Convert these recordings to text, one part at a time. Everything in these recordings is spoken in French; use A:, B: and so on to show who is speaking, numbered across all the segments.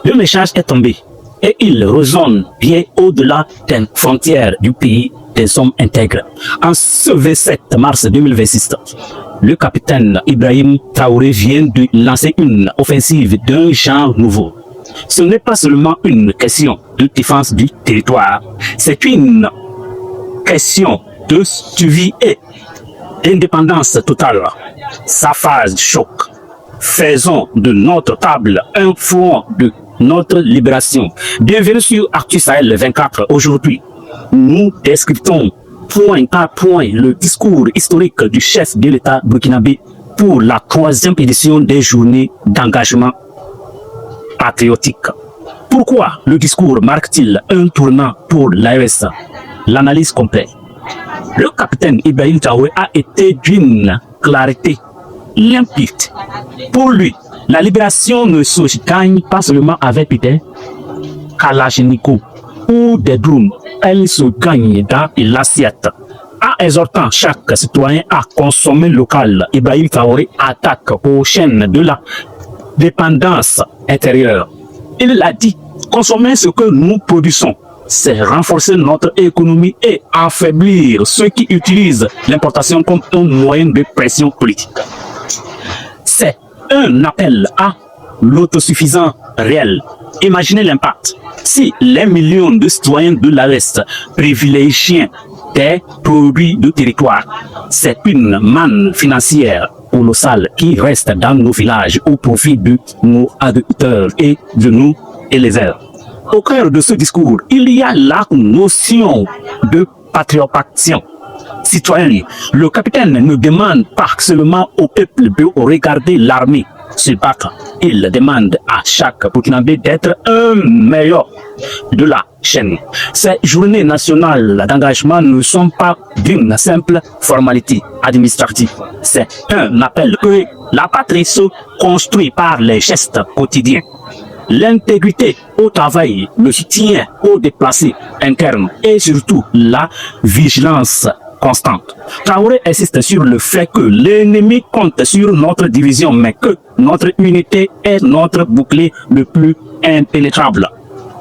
A: Le message est tombé et il résonne bien au-delà des frontières du pays des hommes intègres. En ce 27 mars 2026, le capitaine Ibrahim Traoré vient de lancer une offensive d'un genre nouveau. Ce n'est pas seulement une question de défense du territoire, c'est une question de survie et d'indépendance totale. Sa phase choc. Faisons de notre table un front de notre libération. Bienvenue sur Actu Sahel 24. Aujourd'hui, nous descriptons point par point le discours historique du chef de l'État burkinabé pour la 3e édition des journées d'engagement patriotique. Pourquoi le discours marque-t-il un tournant pour l'AES? L'analyse complète. Le capitaine Ibrahim Traoré a été d'une clarté limpide. Pour lui, la libération ne se gagne pas seulement avec des kalachnikovs ou des drones, elle se gagne dans l'assiette. En exhortant chaque citoyen à consommer local, Ibrahim Traoré attaque aux chaînes de la dépendance intérieure. Il a dit, consommer ce que nous produisons, c'est renforcer notre économie et affaiblir ceux qui utilisent l'importation comme un moyen de pression politique. C'est un appel à l'autosuffisance réelle. Imaginez l'impact. Si les millions de citoyens de l'Est privilégient des produits de territoire, c'est une manne financière colossale qui reste dans nos villages au profit de nos agriculteurs et de nos éleveurs. Au cœur de ce discours, il y a la notion de patriotisme citoyen. Le capitaine ne demande pas seulement au peuple de regarder l'armée se battre. Il demande à chaque Burkinabé d'être un meilleur de la chaîne. Ces journées nationales d'engagement ne sont pas d'une simple formalité administrative. C'est un appel que la patrie se construit par les gestes quotidiens. L'intégrité au travail, le soutien aux déplacés internes et surtout la vigilance constante. Traoré insiste sur le fait que l'ennemi compte sur notre division, mais que notre unité est notre bouclier le plus impénétrable.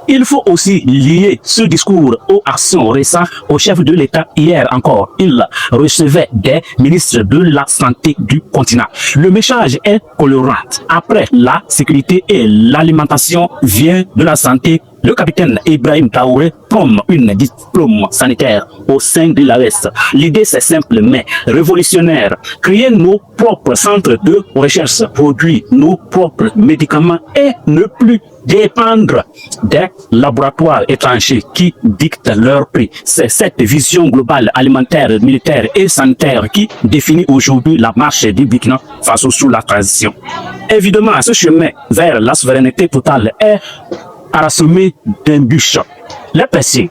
A: Il faut aussi lier ce discours aux actions récentes au chef de l'État. Hier encore, il recevait des ministres de la santé du continent. Le message est colorant. Après la sécurité et l'alimentation vient de la santé. Le capitaine Ibrahim Traoré promeut une diplôme sanitaire au sein de l'AES. L'idée c'est simple mais révolutionnaire. Créer nos propres centres de recherche, produire nos propres médicaments et ne plus dépendre des laboratoires étrangers qui dictent leur prix. C'est cette vision globale alimentaire, militaire et sanitaire qui définit aujourd'hui la marche du Burkina Faso sous la transition. Évidemment, ce chemin vers la souveraineté totale est parsemé d'embûches. Les pressions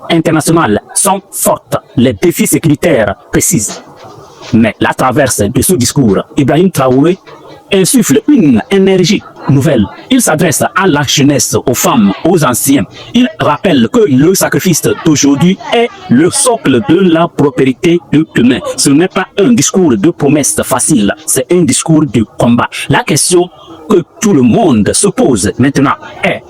A: internationales sont fortes, les défis sécuritaires précis. Mais la traverse de ce discours, Ibrahim Traoré insuffle une énergie nouvelle. Il s'adresse à la jeunesse, aux femmes, aux anciens. Il rappelle que le sacrifice d'aujourd'hui est le socle de la prospérité de demain. Ce n'est pas un discours de promesses faciles, c'est un discours de combat. La question que tout le monde se pose maintenant est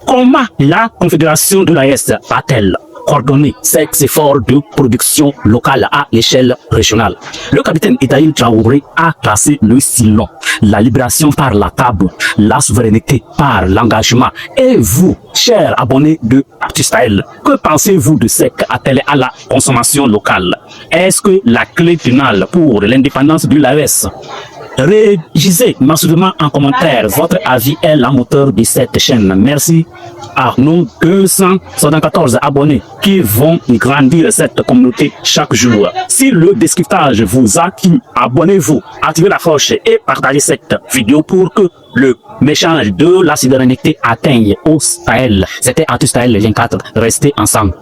A: comment la Confédération de l'AES va-t-elle coordonner ces efforts de production locale à l'échelle régionale? Le capitaine Ibrahim Traoré a tracé le sillon. La libération par la table, la souveraineté par l'engagement. Et vous, chers abonnés de Actu Sahel, que pensez-vous de cet appel à la consommation locale? Est-ce que la clé finale pour l'indépendance de l'AES? Rédigez massivement en commentaire. Votre avis est la moteur de cette chaîne. Merci à nos 274 abonnés qui vont grandir cette communauté chaque jour. Si le descriptage vous a plu, abonnez-vous, activez la cloche et partagez cette vidéo pour que le message de la souveraineté atteigne au Sahel. C'était Actu Sahel 24. Restez ensemble.